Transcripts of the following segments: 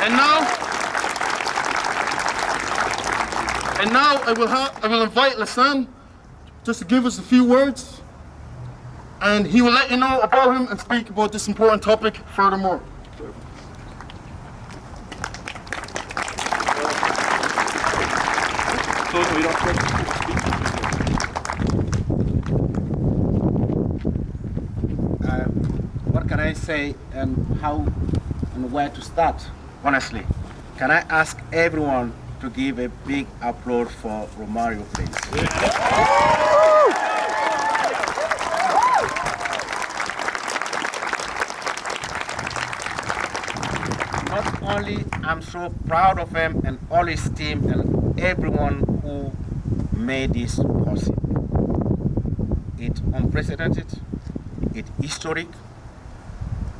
And now I will invite Lassane just to give us a few words, and he will let you know about him and speak about this important topic furthermore. What can I say and how and where to start? Honestly, can I ask everyone to give a big applause for Romario, please? Not only I'm so proud of him and all his team and everyone who made this possible. It's unprecedented, it's historic,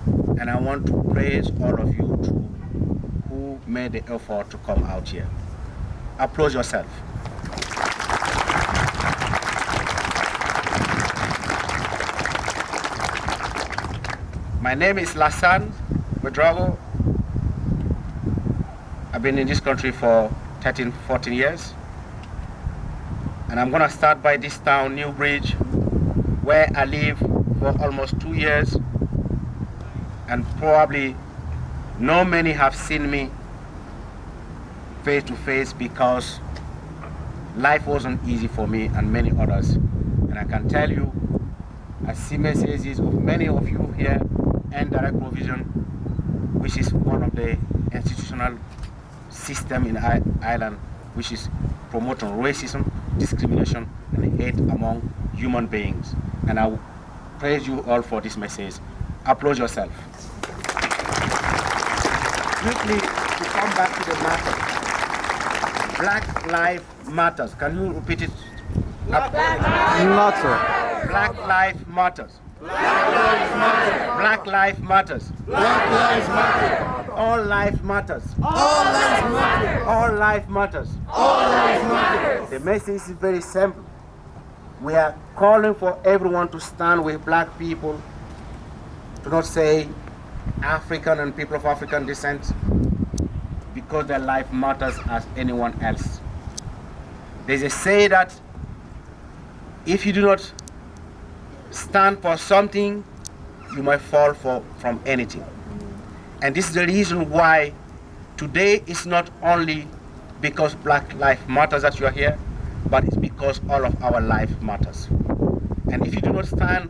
and I want to praise all of you who made the effort to come out here. Applaud yourself. My name is Lassane Ouedraogo. I've been in this country for 13, 14 years. And I'm gonna start by this town, Newbridge, where I live for almost 2 years. And probably not many have seen me face to face because life wasn't easy for me and many others. And I can tell you, I see messages of many of you here and direct provision, which is one of the institutional system in Ireland, which is promoting racism, discrimination, and hate among human beings. And I praise you all for this message. Applaud yourself. Quickly, to come back to the matter. Black Lives Matters. Can you repeat it? Black Lives Matter. Black Lives Matters. Black Lives Matter. Black Lives Matters. Black Lives Matter. All life matters. All lives matter. All life matters. All lives matter. The message is very simple. We are calling for everyone to stand with black people, to not say African and people of African descent, because their life matters as anyone else. There's a say that if you do not stand for something, you might fall from anything. And this is the reason why today is not only because Black Lives Matters that you are here, but it's because all of our life matters. And if you do not stand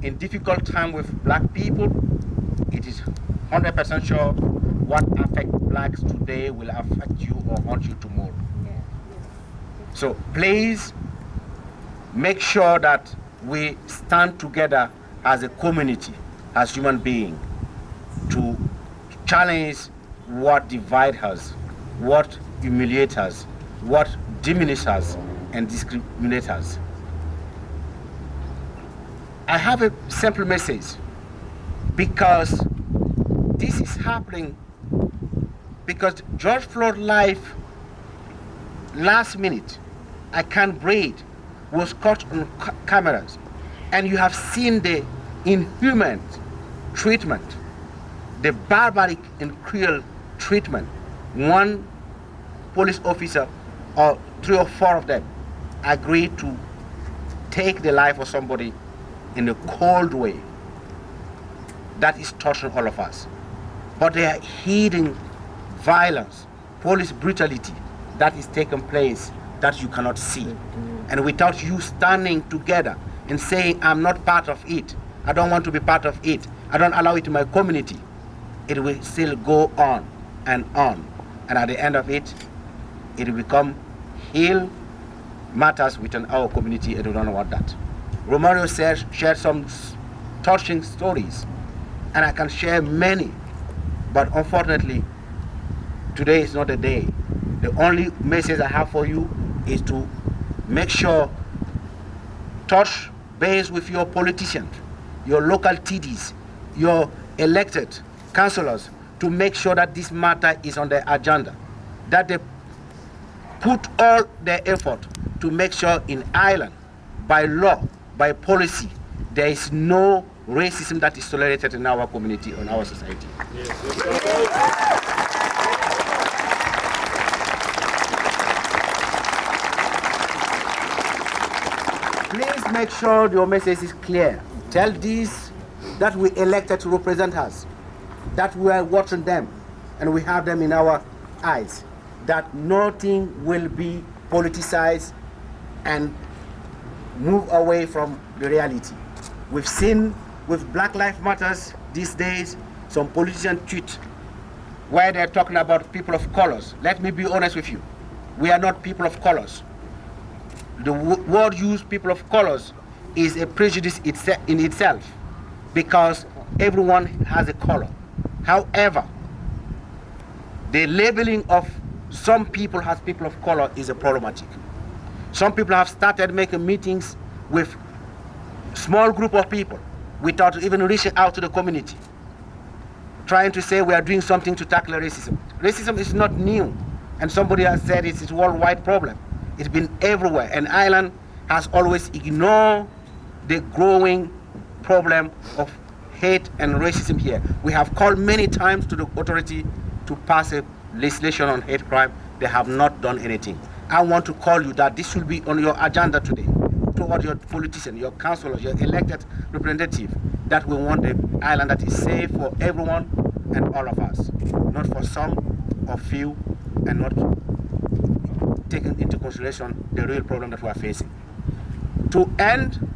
in difficult time with black people, it is 100% sure what affects blacks today will affect you or haunt you tomorrow. So please make sure that we stand together as a community, as human beings, to challenge what divides us, what humiliates us, what diminishes us and discriminates us. I have a simple message, because this is happening because George Floyd's life, last minute, I can't breathe, was caught on cameras, and you have seen the inhuman treatment, the barbaric and cruel treatment. One police officer, or 3 or 4 of them, agreed to take the life of somebody in a cold way. That is torturing all of us. But they are hiding violence, police brutality that is taking place that you cannot see. And without you standing together and saying, I'm not part of it, I don't want to be part of it, I don't allow it in my community, it will still go on and on. And at the end of it, it will become ill matters within our community, and we don't know what that. Romario shared some touching stories, and I can share many, but unfortunately, today is not the day. The only message I have for you is to make sure, touch base with your politicians, your local TDs, your elected councillors, to make sure that this matter is on the agenda, that they put all their effort to make sure in Ireland, by law, by policy, there is no racism that is tolerated in our community, in our society. Yes. make sure your message is clear. Tell these that we elected to represent us, that we are watching them, and we have them in our eyes, that nothing will be politicized and move away from the reality. We've seen with Black Lives Matters these days, some politicians tweet where they're talking about people of colors. Let me be honest with you. We are not people of colors. The word used, people of colors, is a prejudice in itself because everyone has a color. However, the labeling of some people as people of color is a problematic. Some people have started making meetings with small group of people without even reaching out to the community, trying to say we are doing something to tackle racism. Racism is not new, and somebody has said it's a worldwide problem. It's been everywhere, and Ireland has always ignored the growing problem of hate and racism here. We have called many times to the authority to pass a legislation on hate crime. They have not done anything. I want to call you that this should be on your agenda today, toward your politician, your councillors, your elected representative, that we want the island that is safe for everyone and all of us, not for some or few, and not taking into consideration the real problem that we are facing. To end,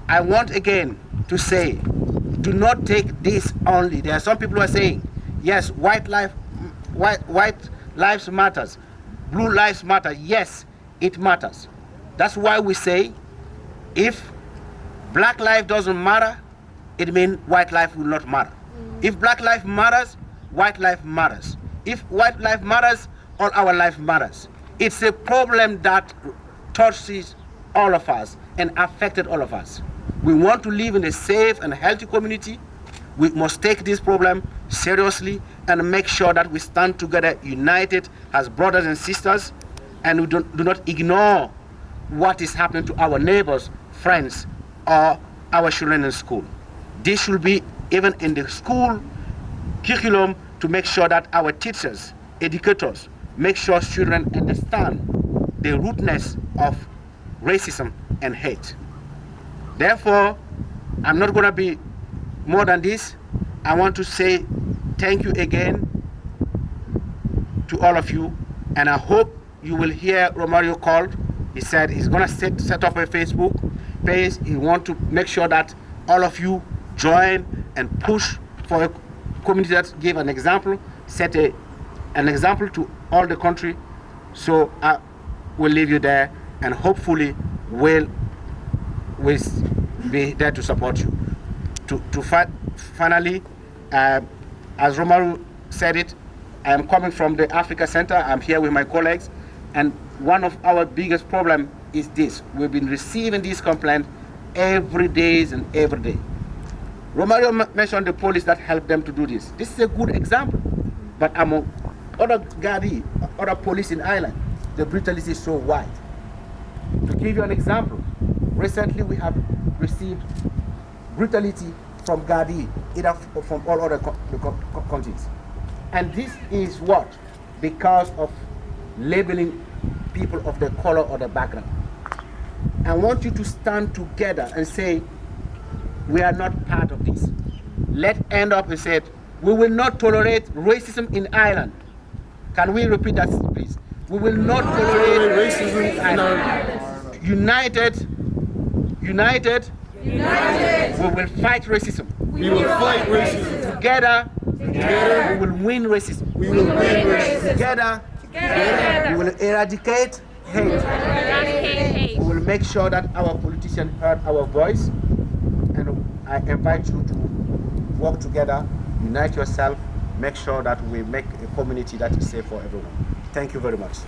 I want again to say, do not take this only. There are some people who are saying, yes, white lives matters, blue lives matter. Yes, it matters. That's why we say, if black life doesn't matter, it means white life will not matter. If black life matters, white life matters. If white life matters, all our life matters. It's a problem that touches all of us and affected all of us. We want to live in a safe and healthy community. We must take this problem seriously and make sure that we stand together united as brothers and sisters, and we do not ignore what is happening to our neighbors, friends, or our children in school. This should be even in the school curriculum to make sure that our teachers, educators, make sure children understand the rootness of racism and hate. Therefore, I'm not going to be more than this. I want to say thank you again to all of you, and I hope you will hear Romario called. He said he's going to set up a Facebook page. He wants to make sure that all of you join and push for a community that give an example, set an example to all the country. So I will leave you there, and hopefully we'll be there to support you. Finally, as Romario said it, I am coming from the Africa Center. I'm here with my colleagues, and one of our biggest problem is this. We've been receiving these complaints every day and every day. Romario mentioned the police that helped them to do this. This is a good example, but among other Gardaí, other police in Ireland, the brutality is so wide. To give you an example, recently we have received brutality from Gardaí, either from all other countries. And this is what? Because of labeling people of the color or the background. I want you to stand together and say, we are not part of this. Let's end up and say, we will not tolerate racism in Ireland. Can we repeat that, please? We will not tolerate racism in Ireland. United, we will fight racism. We will fight racism. Together, we will win racism. We will win racism. Together, we will eradicate hate. We will make sure that our politicians heard our voice, and I invite you to work together, unite yourself, make sure that we make a community that is safe for everyone. Thank you very much.